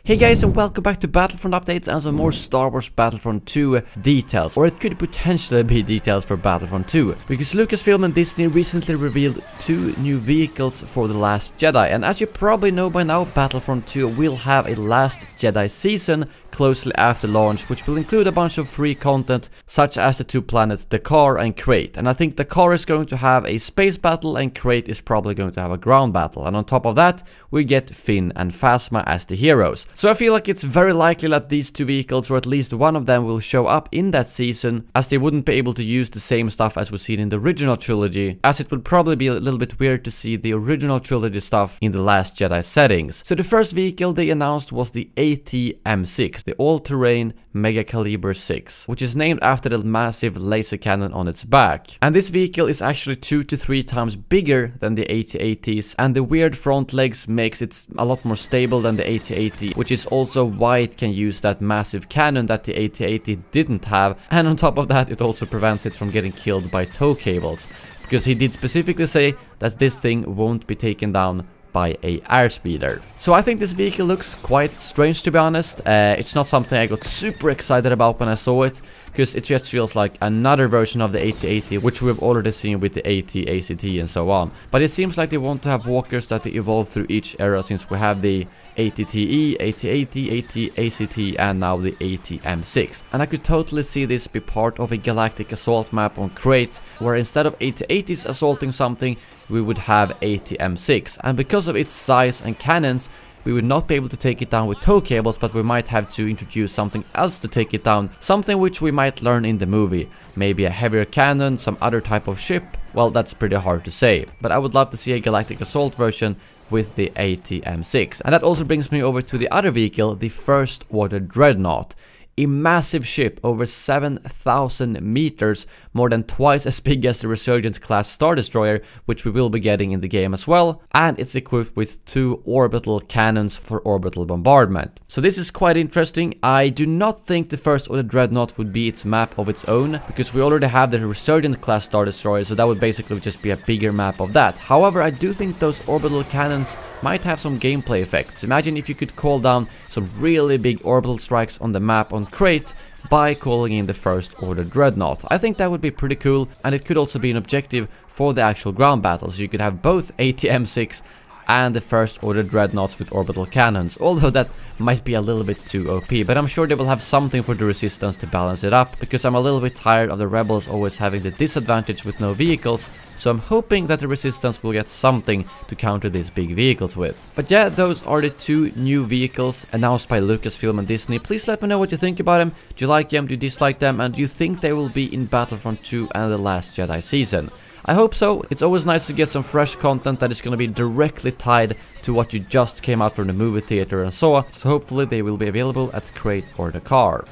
Hey guys, and welcome back to Battlefront Updates and some more Star Wars Battlefront 2 details, or it could potentially be details for Battlefront 2, because Lucasfilm and Disney recently revealed 2 new vehicles for The Last Jedi, and as you probably know by now, Battlefront 2 will have a Last Jedi season closely after launch, which will include a bunch of free content such as the 2 planets Dakar and Crate. And I think Dakar is going to have a space battle and Crate is probably going to have a ground battle, and on top of that we get Finn and Phasma as the heroes. So I feel like it's very likely that these 2 vehicles, or at least one of them, will show up in that season, as they wouldn't be able to use the same stuff as we've seen in the original trilogy, as it would probably be a little bit weird to see the original trilogy stuff in the Last Jedi settings. So the first vehicle they announced was the AT-M6, the all-terrain Mega Caliber 6, which is named after the massive laser cannon on its back. And this vehicle is actually 2 to 3 times bigger than the AT-ATs, and the weird front legs makes it a lot more stable than the AT-AT, which is also why it can use that massive cannon that the AT-AT didn't have. And on top of that, it also prevents it from getting killed by tow cables, because he did specifically say that this thing won't be taken down by a airspeeder. So I think this vehicle looks quite strange, to be honest. It's not something I got super excited about when I saw it, because it just feels like another version of the AT-AT, which we've already seen with the AT-ACT and so on. But it seems like they want to have walkers that they evolve through each era, since we have the AT-TE, AT-AT, AT-ACT, and now the AT-M6. And I could totally see this be part of a galactic assault map on Crate, where instead of AT-ATs assaulting something, we would have AT-M6. And because of its size and cannons, we would not be able to take it down with tow cables, but we might have to introduce something else to take it down, something which we might learn in the movie. Maybe a heavier cannon, some other type of ship. Well, that's pretty hard to say, but I would love to see a galactic assault version with the AT-M6. And that also brings me over to the other vehicle, the First Order Dreadnought. A massive ship over 7,000 meters, more than twice as big as the Resurgent class Star Destroyer, which we will be getting in the game as well, and it's equipped with 2 orbital cannons for orbital bombardment. So this is quite interesting. I do not think the First Order Dreadnought would be its map of its own, because we already have the Resurgent class Star Destroyer, so that would basically just be a bigger map of that. However, I do think those orbital cannons might have some gameplay effects. Imagine if you could call down some really big orbital strikes on the map on Crate by calling in the First Order Dreadnought. I think that would be pretty cool, and it could also be an objective for the actual ground battle, so you could have both AT-M6 and the First Order Dreadnoughts with orbital cannons, although that might be a little bit too OP, but I'm sure they will have something for the Resistance to balance it up, because I'm a little bit tired of the Rebels always having the disadvantage with no vehicles, so I'm hoping that the Resistance will get something to counter these big vehicles with. But yeah, those are the 2 new vehicles announced by Lucasfilm and Disney. Please let me know what you think about them. Do you like them? Do you dislike them? And do you think they will be in Battlefront 2 and the Last Jedi season? I hope so. It's always nice to get some fresh content that is going to be directly tied to what you just came out from the movie theater and saw, so hopefully they will be available at Crate or Dakar.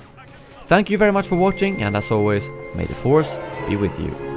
Thank you very much for watching, and as always, may the Force be with you.